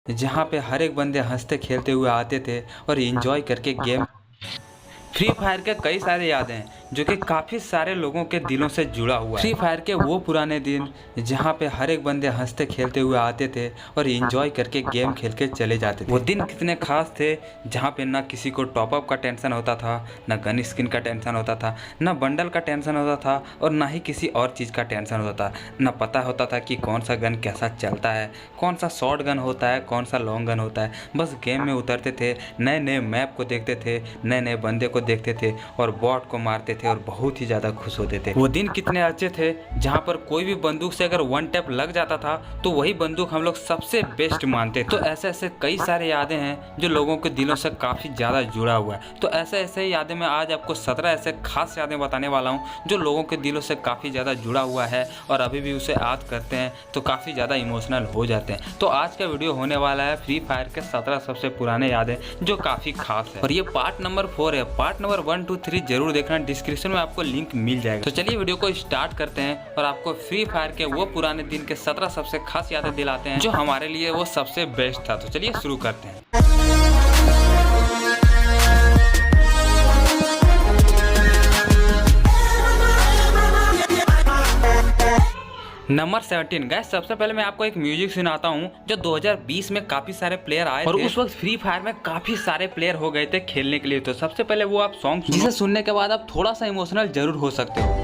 जहाँ पे हर एक बंदे हंसते खेलते हुए आते थे और एंजॉय करके गेम। फ्री फायर के कई सारे यादें हैं जो कि काफ़ी सारे लोगों के दिलों से जुड़ा हुआ है। फ्री फायर के वो पुराने दिन जहाँ पे हर एक बंदे हंसते खेलते हुए आते थे और एंजॉय करके गेम खेल के चले जाते थे। वो दिन कितने खास थे जहाँ पे ना किसी को टॉपअप का टेंशन होता था, ना गन स्किन का टेंशन होता था, ना बंडल का टेंशन होता था और ना ही किसी और चीज़ का टेंशन होता था। ना पता होता था कि कौन सा गन कैसा चलता है, कौन सा शॉर्ट गन होता है, कौन सा लॉन्ग गन होता है। बस गेम में उतरते थे, नए नए मैप को देखते थे, नए नए बंदे को देखते थे और बॉट को मारते थे और बहुत ही ज़्यादा खुश होते थे। वो दिन कितने अच्छे थे जहाँ पर कोई भी बंदूक से अगर वन टैप लग जाता था तो वही बंदूक हम लोग सबसे बेस्ट मानते थे। तो ऐसे ऐसे कई सारे यादें हैं जो लोगों के दिलों से काफ़ी ज़्यादा जुड़ा हुआ है। तो ऐसे ऐसे यादें मैं आज आपको 17 ऐसे खास यादें बताने वाला हूँ जो लोगों के दिलों से काफ़ी ज़्यादा जुड़ा हुआ है और अभी भी उसे याद करते हैं तो काफ़ी ज़्यादा इमोशनल हो जाते हैं। तो आज का वीडियो होने वाला है फ्री फायर के 17 सबसे पुराने यादें जो काफ़ी खास है और ये पार्ट नंबर 4 है। पार्ट नंबर 1, 2, 3 जरूर देखना, डिस्क्रिप्शन में आपको लिंक मिल जाएगा। तो चलिए वीडियो को स्टार्ट करते हैं और आपको फ्री फायर के वो पुराने दिन के 17 सबसे खास यादें दिलाते हैं जो हमारे लिए वो सबसे बेस्ट था। तो चलिए शुरू करते हैं। नंबर 17 गाइस, सबसे पहले मैं आपको एक म्यूजिक सुनाता हूँ जो 2020 में काफी सारे प्लेयर आए और उस वक्त फ्री फायर में काफी सारे प्लेयर हो गए थे खेलने के लिए। तो सबसे पहले वो आप सॉन्ग जिसे सुनने के बाद आप थोड़ा सा इमोशनल जरूर हो सकते हो।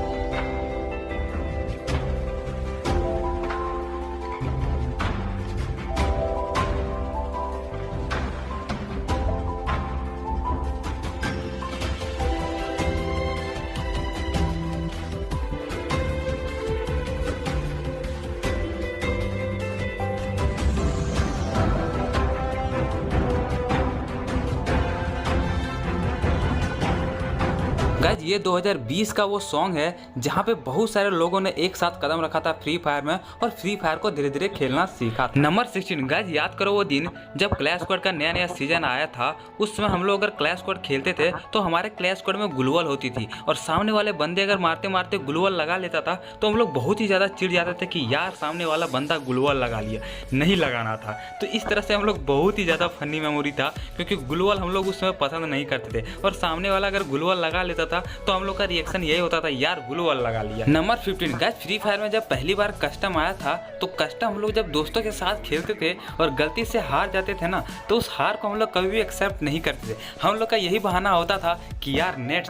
गाइज ये 2020 का वो सॉन्ग है जहाँ पे बहुत सारे लोगों ने एक साथ कदम रखा था फ्री फायर में और फ्री फायर को धीरे धीरे खेलना सीखा था। नंबर 16 गाइज, याद करो वो दिन जब क्लैश स्क्वाड का नया नया सीजन आया था। उस समय हम लोग अगर क्लैश स्क्वाड खेलते थे तो हमारे क्लैश स्क्वाड में ग्लूवल होती थी और सामने वाले बंदे अगर मारते मारते ग्लूवल लगा लेता था तो हम लोग बहुत ही ज़्यादा चिढ़ जाते थे कि यार सामने वाला बंदा ग्लूवल लगा लिया, नहीं लगाना था। तो इस तरह से हम लोग बहुत ही ज़्यादा फनी मेमोरी था क्योंकि ग्लूवल हम लोग उस समय पसंद नहीं करते थे और सामने वाला अगर ग्लूवल लगा लेता था तो हम लोग का रिएक्शन यही होता था यार ग्लूवल लगा लिया। नंबर 15 गाइस, फ्री फायर में जब पहली बार कस्टम आया था तो कस्टम हम लोग जब दोस्तों के साथ खेलते थे और गलती से हार जाते थे ना तो उस हार को हम लोग कभी भी एक्सेप्ट नहीं करते थे। हम लोग का यही बहाना होता था कि यार नेट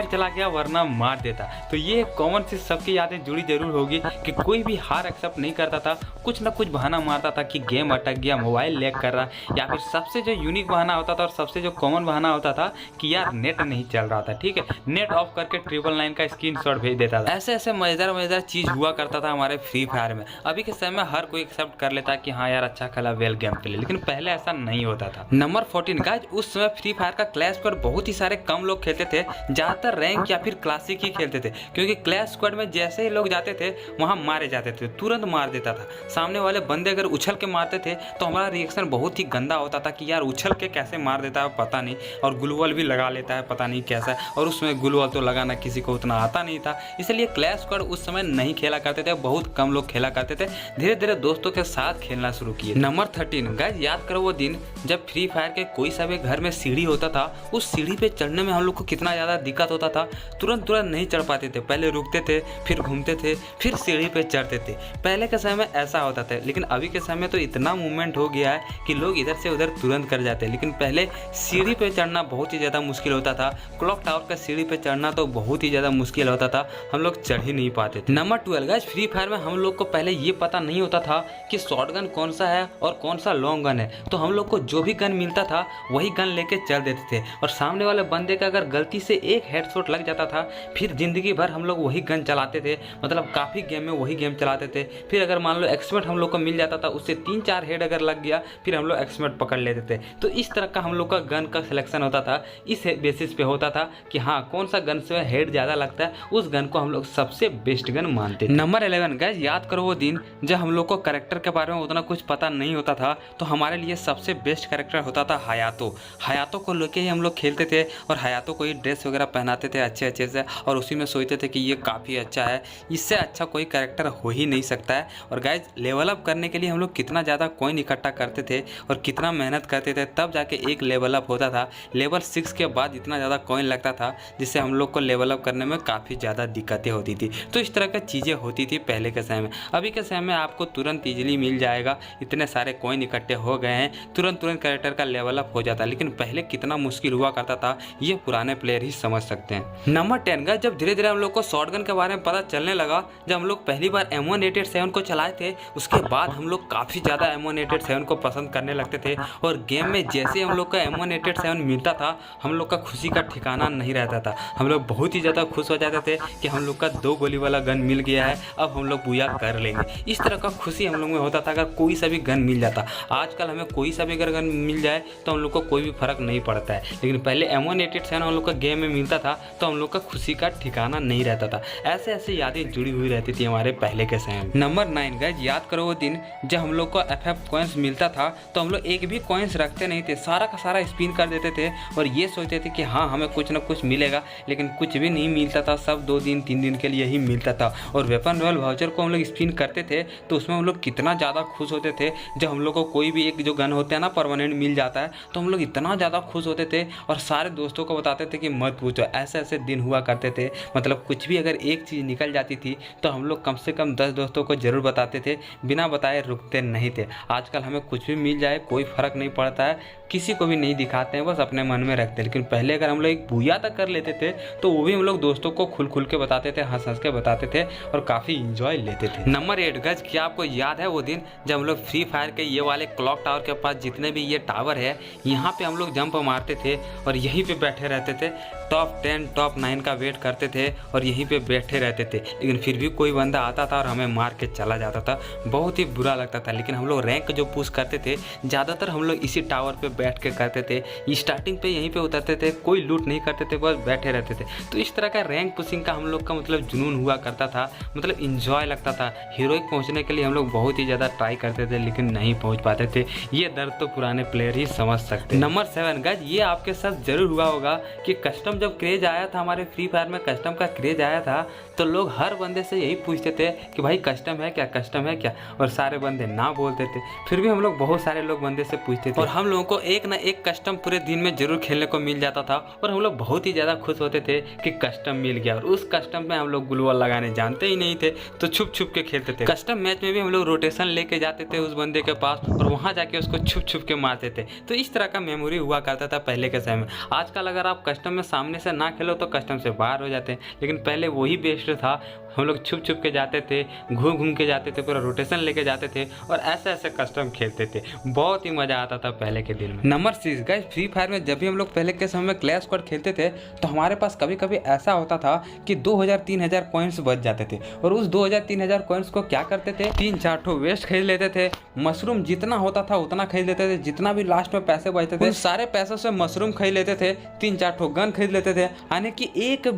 चला गया वरना मार देता। तो ये कॉमन सी सबकी यादें जुड़ी जरूर होगी कि कोई भी हार एक्सेप्ट नहीं करता था, कुछ ना कुछ बहाना मारता था कि गेम अटक गया, मोबाइल लैग कर रहा, या फिर सबसे जो यूनिक बहाना होता था और सबसे जो कॉमन बहाना होता था कि यार नेट नहीं चल रहा था। ठीक है, नेट ऑफ करके 999 का स्क्रीनशॉट भेज देता था। ऐसे ऐसे मजेदार चीज हुआ करता था हमारे फ्री फायर में। अभी के समय में हर कोई एक्सेप्ट कर लेता कि हाँ यार अच्छा खेला, वेल गेम प्ले, लेकिन पहले ऐसा नहीं होता था। नंबर 14 गाइस, उस समय फ्री फायर का क्लैश स्क्वाड बहुत ही सारे कम लोग खेलते थे, ज्यादातर रैंक या फिर क्लासिक ही खेलते थे क्योंकि क्लैश स्क्वाड में जैसे ही लोग जाते थे वहां मारे जाते थे, तुरंत मार देता था। सामने वाले बंदे अगर उछल के मारते थे तो हमारा रिएक्शन बहुत ही गंदा होता था कि यार उछल के कैसे मार देता है पता नहीं, और ग्लूवल भी लगा लेता है पता नहीं कैसा, और उसमें ग्लूवल तो लगाना किसी को उतना आता नहीं था, इसलिए क्लैश स्क्वाड उस समय नहीं खेला करते थे, बहुत कम लोग खेला करते थे। धीरे धीरे दोस्तों के साथ खेलना शुरू किए। नंबर 13 गाइस, याद करो वो दिन जब फ्री फायर के कोई सा भी घर में सीढ़ी होता था, उस सीढ़ी पे चढ़ने में हम लोग को कितना ज़्यादा दिक्कत होता था। तुरंत नहीं चढ़ पाते थे, पहले रुकते थे, फिर घूमते थे, फिर सीढ़ी पे चढ़ते थे। पहले के समय में ऐसा होता था, लेकिन अभी के समय तो इतना मूवमेंट हो गया है कि लोग इधर से उधर तुरंत कर जाते हैं। लेकिन पहले सीढ़ी पे चढ़ना बहुत ही ज़्यादा मुश्किल होता था। क्लॉक टावर का सीढ़ी पे चढ़ना तो बहुत ही ज़्यादा मुश्किल होता था, हम लोग चढ़ ही नहीं पाते थे। नंबर 12 गाइस, फ्री फायर में हम लोग को पहले ये पता नहीं होता था कि शॉटगन कौन सा है और कौन सा लॉन्ग गन है, तो हम लोग को जो भी गन मिलता था वही गन लेके चल देते थे और सामने वाले बंदे का अगर गलती से एक हेडशॉट लग जाता था फिर जिंदगी भर हम लोग वही गन चलाते थे, मतलब काफ़ी गेम में वही गेम चलाते थे। फिर अगर मान लो एक्सपर्ट हम लोग को मिल जाता था, उससे 3-4 हेड अगर लग गया फिर हम लोग एक्सपर्ट पकड़ लेते थे। तो इस तरह का हम लोग का गन का सिलेक्शन होता था, इस बेसिस पे होता था कि हाँ कौन सा गन से हेड ज़्यादा लगता है, उस गन को हम लोग सबसे बेस्ट गन मानते थे। नंबर 11 गाइस, याद करो वो दिन जब हम लोग को कैरेक्टर के बारे में उतना कुछ पता नहीं होता था, तो हमारे लिए सबसे बेस्ट कैरेक्टर होता था हयातो। हयातो को लेके ही हम लोग खेलते थे और हयातो को ही ड्रेस वगैरह पहनाते थे अच्छे अच्छे से, और उसी में सोचते थे कि ये काफ़ी अच्छा है, इससे अच्छा कोई कैरेक्टर हो ही नहीं सकता है। और गाइज लेवल अप करने के लिए हम लोग कितना ज़्यादा कॉइन इकट्ठा करते थे और कितना मेहनत करते थे, तब जाके एक लेवल अप होता था। लेवल 6 के बाद इतना ज़्यादा कॉइन लगता था जिससे हम लोग को लेवल अप करने में काफ़ी ज़्यादा दिक्कतें होती थी। तो इस तरह की चीज़ें होती थी पहले के समय में। अभी के समय में आपको तुरंत ईजिली मिल जाएगा, इतने सारे कॉइन इकट्ठे हो गए हैं, तुरंत कैरेक्टर का लेवल अप हो जाता है। लेकिन पहले कितना मुश्किल हुआ करता था ये पुराने प्लेयर ही समझ सकते हैं। नंबर 10 का जब धीरे धीरे हम लोग को शॉटगन के बारे में पता चलने लगा, जब हम लोग पहली बार M187 को चलाए थे, उसके बाद हम लोग काफ़ी ज़्यादा M187 को पसंद करने लगते थे। और गेम में जैसे हम लोग का M187 मिलता था, हम लोग का खुशी का ठिकाना नहीं रहता था। हम लोग बहुत ही ज़्यादा खुश हो जाते थे कि हम लोग का 2 गोली वाला गन मिल गया है, अब हम लोग बुया कर लेंगे। इस तरह का खुशी हम लोग में होता था अगर कोई सा भी गन मिल जाता। आजकल हमें कोई सा भी अगर गन मिल जाए तो हम लोग को कोई भी फर्क नहीं पड़ता है, लेकिन पहले M187 हम लोग का गेम में मिलता था तो हम लोग का खुशी का ठिकाना नहीं रहता था। ऐसे ऐसे यादें जुड़ी हुई रहती थी हमारे पहले के समय में। नंबर 9 गाइस, याद करो वो दिन जब हम लोग को FF कॉइन्स मिलता था तो हम लोग एक भी कॉइन्स रखते नहीं थे, सारा का सारा स्पिन कर देते थे और ये सोचते थे कि हाँ हमें कुछ ना कुछ मिलेगा, लेकिन कुछ भी नहीं मिलता था। सब 2 दिन 3 दिन के लिए ही मिलता था। और वेपन रॉयल वाउचर को हम लोग स्पिन करते थे तो उसमें हम लोग कितना ज़्यादा खुश होते थे। जब हम लोग को कोई भी एक जो गन होता है ना परमानेंट मिल जाता है तो हम लोग इतना ज़्यादा खुश होते थे और सारे दोस्तों को बताते थे कि मत पूछो। ऐसे ऐसे दिन हुआ करते थे, मतलब कुछ भी अगर एक चीज़ निकल जाती थी तो हम लोग कम से कम 10 दोस्तों को ज़रूर बताते थे, बिना बताए रुकते नहीं थे। आजकल हमें कुछ भी मिल जाए कोई फ़र्क नहीं पड़ता है, किसी को भी नहीं दिखाते हैं, बस अपने मन में रखते हैं। लेकिन पहले अगर हम लोग एक बुया तक कर लेते थे तो वो भी हम लोग दोस्तों को खुल खुल के बताते थे, हंस हंस के बताते थे और काफ़ी इंजॉय लेते थे। नंबर 8 गज, क्या आपको याद है वो दिन जब हम लोग फ्री फायर के ये वाले क्लॉक टावर के पास जितने भी ये टावर है यहाँ पे हम लोग जंप मारते थे और यहीं पे बैठे रहते थे, टॉप 10 टॉप 9 का वेट करते थे और यहीं पे बैठे रहते थे। लेकिन फिर भी कोई बंदा आता था और हमें मार के चला जाता था, बहुत ही बुरा लगता था। लेकिन हम लोग रैंक जो पुश करते थे ज़्यादातर हम लोग इसी टावर पे बैठ के करते थे। स्टार्टिंग पे यहीं पे उतरते थे, कोई लूट नहीं करते थे, बस बैठे रहते थे। तो इस तरह का रैंक पुशिंग का हम लोग का मतलब जुनून हुआ करता था, मतलब इंजॉय लगता था। हीरोइक पहुँचने के लिए हम लोग बहुत ही ज़्यादा ट्राई करते थे लेकिन नहीं पहुँच पाते थे। ये दर्द तो पुराने प्लेयर ही समझ सकते। नंबर 7 गाइस, ये आपके साथ जरूर हुआ होगा कि कस्टम जब क्रेज आया था, हमारे फ्री फायर में कस्टम का क्रेज आया था तो लोग हर बंदे से यही पूछते थे कि भाई कस्टम है क्या, कस्टम है क्या, और सारे बंदे ना बोलते थे। फिर भी हम लोग बहुत सारे लोग बंदे से पूछते थे और हम लोगों को एक ना एक कस्टम पूरे दिन में जरूर खेलने को मिल जाता था और हम लोग बहुत ही ज़्यादा खुश होते थे कि कस्टम मिल गया। और उस कस्टम में हम लोग ग्लूवॉल लगाने जानते ही नहीं थे तो छुप छुप के खेलते थे। कस्टम मैच में भी हम लोग रोटेशन लेके जाते थे उस बंदे के पास और वहाँ जाके उसको छुप छुप के मारते थे। तो इस तरह का मेमोरी हुआ करता था पहले के समय में। आजकल अगर आप कस्टम में सामने से ना खेलो तो कस्टम से बाहर हो जाते हैं, लेकिन पहले वही बेस्ट था। हम लोग छुप छुप के जाते थे, घूम घूम के जाते थे, पूरा रोटेशन लेके जाते थे और ऐसे ऐसे कस्टम खेलते थे। बहुत ही मज़ा आता था पहले के दिन में। नंबर 6 गाइस, फ्री फायर में जब भी हम लोग पहले के समय में क्लैश स्क्वाड खेलते थे तो हमारे पास कभी कभी ऐसा होता था कि 2000-3000 कॉइन्स बच जाते थे और उस 2000-3000 कॉइन्स को क्या करते थे, 3-4 ठो वेस्ट खरीद लेते थे। मशरूम जितना होता था उतना खरीद लेते थे, जितना भी लास्ट में पैसे बचते थे सारे पैसों से मशरूम खरीद लेते थे, 3-4 ठो गन खरीद लेते थे। यानी कि एक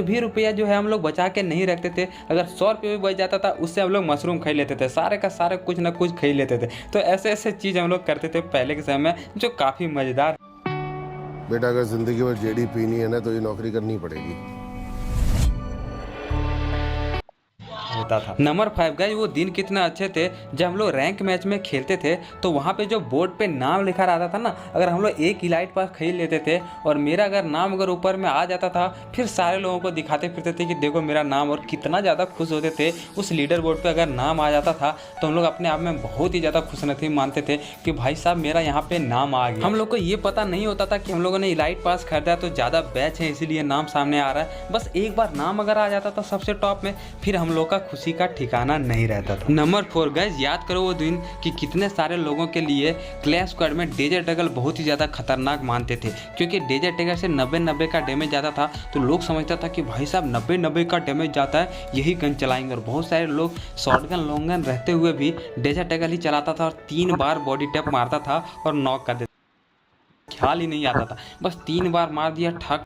भी रुपया जो है हम लोग बचा के नहीं रखते थे। अगर 100 रुपये भी बच जाता था उससे हम लोग मशरूम खरीद लेते थे, सारे का सारे कुछ ना कुछ खरीद लेते थे। तो ऐसे ऐसे चीज़ हम लोग करते थे पहले के समय में जो काफ़ी मज़ेदार। बेटा अगर ज़िंदगी में जेडी पीनी है ना तो ये नौकरी करनी पड़ेगी। होता था। नंबर 5 गाइस, वो दिन कितने अच्छे थे जब हम लोग रैंक मैच में खेलते थे तो वहाँ पे जो बोर्ड पे नाम लिखा रहता था ना, अगर हम लोग एक इलाइट पास खरीद लेते थे और मेरा अगर नाम अगर ऊपर में आ जाता था फिर सारे लोगों को दिखाते फिरते थे कि देखो मेरा नाम, और कितना ज़्यादा खुश होते थे। उस लीडर बोर्ड पर अगर नाम आ जाता था तो हम लोग अपने आप में बहुत ही ज़्यादा खुशनसीब मानते थे कि भाई साहब मेरा यहाँ पे नाम आ गया। हम लोग को ये पता नहीं होता था कि हम लोगों ने इलाइट पास खरीदा तो ज़्यादा बैच है इसीलिए नाम सामने आ रहा है। बस एक बार नाम अगर आ जाता था सबसे टॉप में फिर हम लोग का खुशी का ठिकाना नहीं रहता था। नंबर 4 गाइस, याद करो वो दिन कि कितने सारे लोगों के लिए क्लैश स्क्वाड में डेजर्ट ईगल बहुत ही ज़्यादा खतरनाक मानते थे, क्योंकि डेजर्ट ईगल से 90 का डैमेज जाता था तो लोग समझता था कि भाई साहब 90 का डैमेज जाता है यही गन चलाएंगे। और बहुत सारे लोग शॉटगन लॉन्ग गन रहते हुए भी डेजर्ट ईगल ही चलाता था और 3 बार बॉडी टैप मारता था और नॉक कर देता, ख्याल ही नहीं आता था, बस 3 बार मार दिया ठक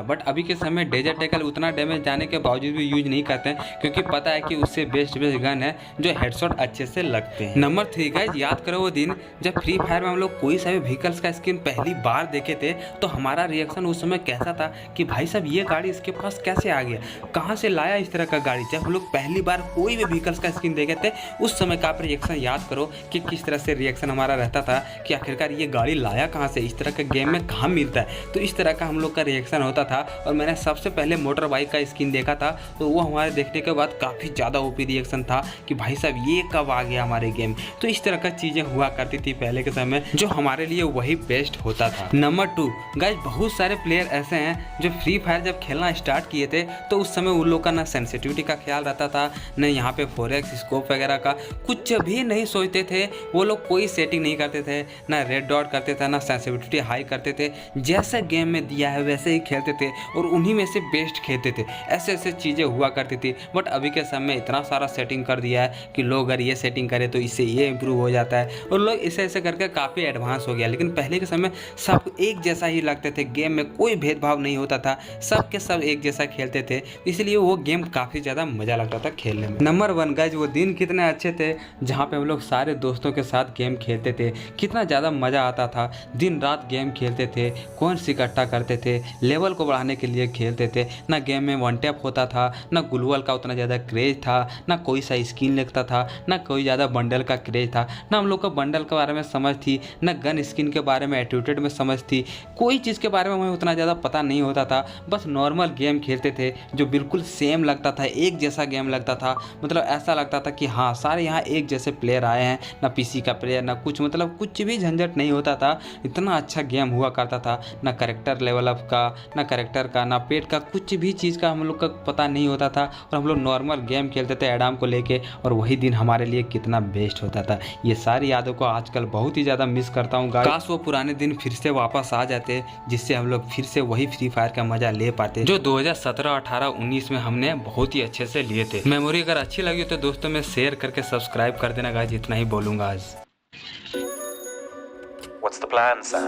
बट अभी के समय डेजर्ट ईगल उतना डैमेज जाने के बावजूद भी यूज नहीं करते हैं, क्योंकि पता है कि उससे बेस्ट गन है जो हेडशॉट अच्छे से लगते हैं। नंबर 3 गाइस, याद करो वो दिन जब फ्री फायर में हम लोग कोई सा भी व्हीकल्स का स्किन पहली बार देखे थे, तो हमारा रिएक्शन उस समय कैसा था कि भाई साहब ये गाड़ी इसके पास कैसे आ गया, कहाँ से लाया इस तरह का गाड़ी। जब हम लोग पहली बार कोई भी व्हीकल्स का स्किन देखे थे, उस समय का आप रिएक्शन याद करो कि किस तरह से रिएक्शन हमारा रहता था कि आखिरकार ये गाड़ी लाया कहाँ से, इस तरह का गेम में कहाँ मिलता है। तो इस तरह का हम लोग का रिएक्शन होता था। और मैंने सबसे पहले मोटर बाइक का स्किन देखा था, तो वो हमारे देखने के बाद काफ़ी ज़्यादा ओपी रिएक्शन था कि भाई साहब ये कब आ गया हमारे गेम। तो इस तरह का चीज़ें हुआ करती थी पहले के समय, जो हमारे लिए वही बेस्ट होता था। नंबर 2 गाइस, बहुत सारे प्लेयर ऐसे हैं जो फ्री फायर जब खेलना स्टार्ट किए थे, तो उस समय उन लोग का ना सेंसिटिविटी का ख्याल रहता था, न यहाँ पे 4x स्कोप वगैरह का कुछ भी नहीं सोचते थे। वो लोग कोई सेटिंग नहीं करते थे, ना रेड डॉट करते थे, ना सेंसिटिविटी हाई करते थे। जैसे गेम में दिया है वैसे ही खेलते थे और उन्हीं में से बेस्ट खेलते थे। ऐसे ऐसे चीज़ें हुआ करती थी। बट अभी के समय इतना सारा सेटिंग कर दिया है कि लोग अगर ये सेटिंग करें तो इससे ये इम्प्रूव हो जाता है, और लोग ऐसे ऐसे करके काफ़ी एडवांस हो गया। लेकिन पहले के समय सब एक जैसा ही लगते थे, गेम में कोई भेदभाव नहीं होता था, सब के सब एक जैसा खेलते थे, इसलिए वो गेम काफ़ी ज़्यादा मज़ा लगता था खेलने में। नंबर 1 गाइस, वो दिन कितने अच्छे थे जहाँ पे हम लोग सारे दोस्तों के साथ गेम खेलते थे। कितना ज़्यादा मज़ा आता था, दिन रात गेम खेलते थे, कॉइन्स इकट्ठा करते थे, लेवल को बढ़ाने के लिए खेलते थे। ना गेम में वन टैप होता था, ना ग्लूवल का उतना ज़्यादा क्रेज था, ना कोई सा स्किन लगता था, ना कोई ज़्यादा बंडल का क्रेज था, ना हम लोग को बंडल के बारे में समझ थी, ना गन स्किन के बारे में एटीट्यूड में समझ थी। कोई चीज़ के बारे में हमें उतना ज़्यादा पता नहीं होता था। बस नॉर्मल गेम खेलते थे जो बिल्कुल सेम लगता था, एक जैसा गेम लगता था। मतलब ऐसा लगता था कि हाँ सारे यहाँ एक जैसे प्लेयर आए हैं, ना पीसी का प्लेयर ना कुछ, मतलब कुछ भी झंझट नहीं होता था। इतना अच्छा गेम हुआ करता था, ना करेक्टर लेवल अप का, ना करेक्टर का, ना पेट का, कुछ भी चीज़ का हम लोग का पता नहीं होता था। और हम लोग नॉर्मल गेम खेलते थे एडाम को लेके, और वही दिन हमारे लिए कितना बेस्ट होता था। ये सारी यादों को आजकल बहुत ही ज़्यादा मिस करता हूँ। काश वो पुराने दिन फिर से वापस आ जाते, जिससे हम लोग फिर से वही फ्री फायर का मज़ा ले पाते जो 2017, 18, 19 में हमने बहुत ही अच्छे से लिए थे। मेमोरी अगर अच्छी लगी तो दोस्तों में शेयर करके सब्सक्राइब कर देना गाइस, इतना ही बोलूँगा आज। What's the plan, Sam?